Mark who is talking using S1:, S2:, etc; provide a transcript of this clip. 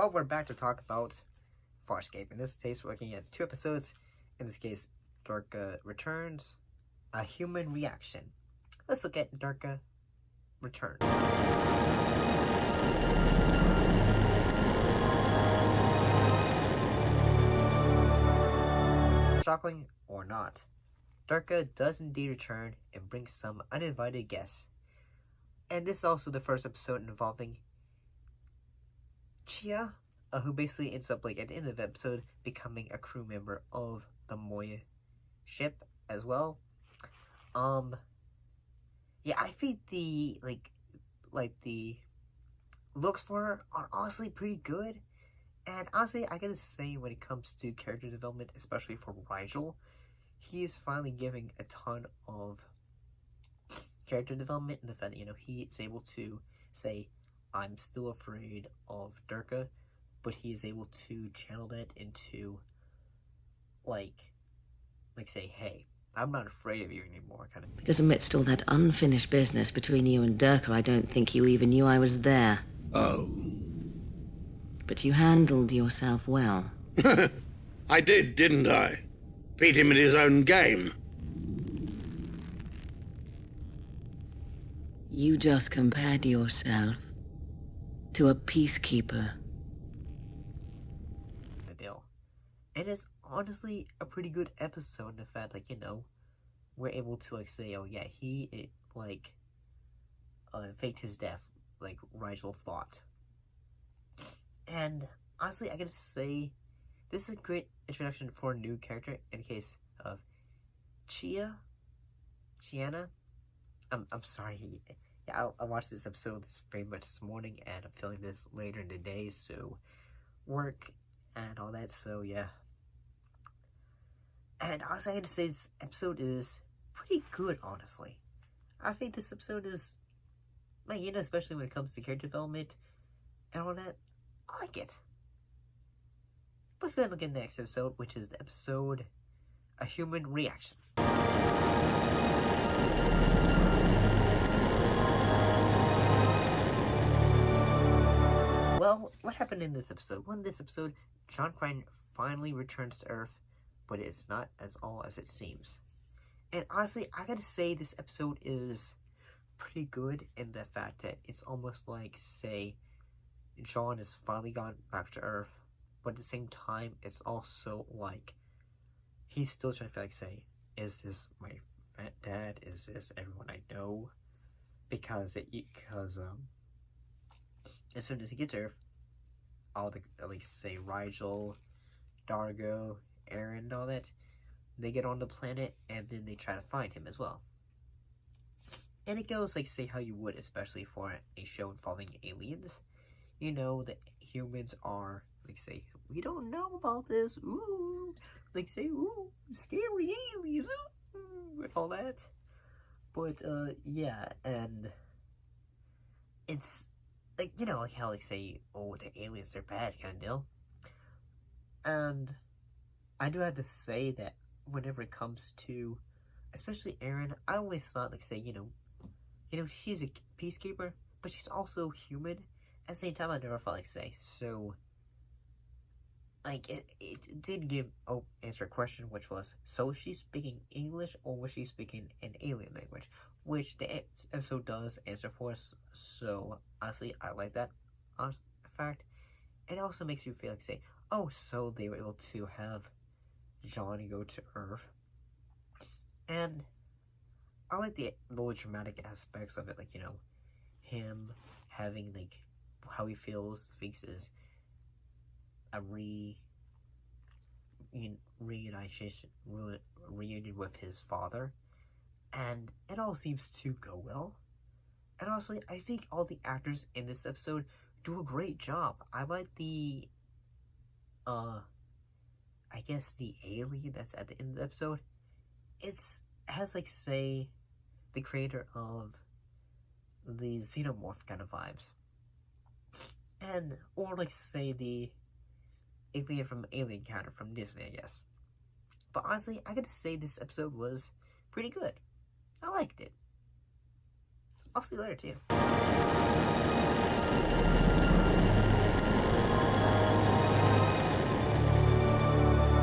S1: Well, we're back to talk about Farscape. In this case, we're looking at 2 episodes. In this case, Durka Returns, A Human Reaction. Let's look at Durka Returns. Shocking or not, Durka does indeed return and bring some uninvited guests. And this is also the first episode involving Chia, who basically ends up, like, at the end of the episode, becoming a crew member of the Moya ship as well. Yeah, I think the, the looks for her are honestly pretty good. And honestly, I gotta say, when it comes to character development, especially for Rygel, he is finally giving a ton of character development in the fact that, you know, he is able to say, I'm still afraid of Durka, but he is able to channel that into, like say, hey, I'm not afraid of you anymore, kind of.
S2: Because amidst all that unfinished business between you and Durka, I don't think you even knew I was there.
S3: Oh.
S2: But you handled yourself well.
S3: I did, didn't I? Beat him at his own game.
S2: You just compared yourself to a peacekeeper.
S1: And it's honestly a pretty good episode in the fact, like, you know, we're able to, like, say, oh yeah, he, faked his death, like Rygel thought. And honestly, I gotta say, this is a great introduction for a new character in the case of Chiana. I'm sorry. Yeah, I watched this episode very much this morning, and I'm feeling this later in the day, so work and all that, so yeah. And honestly, I gotta say, this episode is pretty good, honestly. I think this episode is, like, you know, especially when it comes to character development and all that, I like it. Let's go ahead and look at the next episode, which is the episode A Human Reaction. Well, what happened in this episode? Well, in this episode, John finally returns to Earth, but it's not as all as it seems. And honestly, I gotta say, this episode is pretty good in the fact that it's almost like, say, John has finally gone back to Earth, but at the same time, it's also like he's still trying to, like, say, is this my dad? Is this everyone I know? Because as soon as he gets to Earth, all the, at least, say, Rygel, Dargo, Aaron, and all that, they get on the planet, and then they try to find him as well. And it goes, like, say, how you would, especially for a show involving aliens. You know, the humans are, like, say, we don't know about this, ooh, like, say, ooh, scary aliens, ooh, and all that. But, yeah, and it's, like, you know, like how, like, say, oh, the aliens, they're bad, kind of deal. And I do have to say that whenever it comes to, especially Aaron, I always thought, like, say, you know, she's a peacekeeper, but she's also human. At the same time, I never felt like, say, so, like, it did give, answer a question, which was, so was she speaking English, or was she speaking an alien language? Which the episode does answer for us, so, honestly, I like that fact. It also makes you feel like, say, oh, so they were able to have John go to Earth. And I like the little dramatic aspects of it, like, you know, him having, like, how he feels, thinks is a reunion with his father, and it all seems to go well. And honestly, I think all the actors in this episode do a great job. I like the I guess the alien that's at the end of the episode. Has, like, say, the creator of the Xenomorph kind of vibes. And, or, like, say, the alien from Alien Counter from Disney, I guess. But honestly, I gotta say this episode was pretty good. I liked it. I'll see you later, too.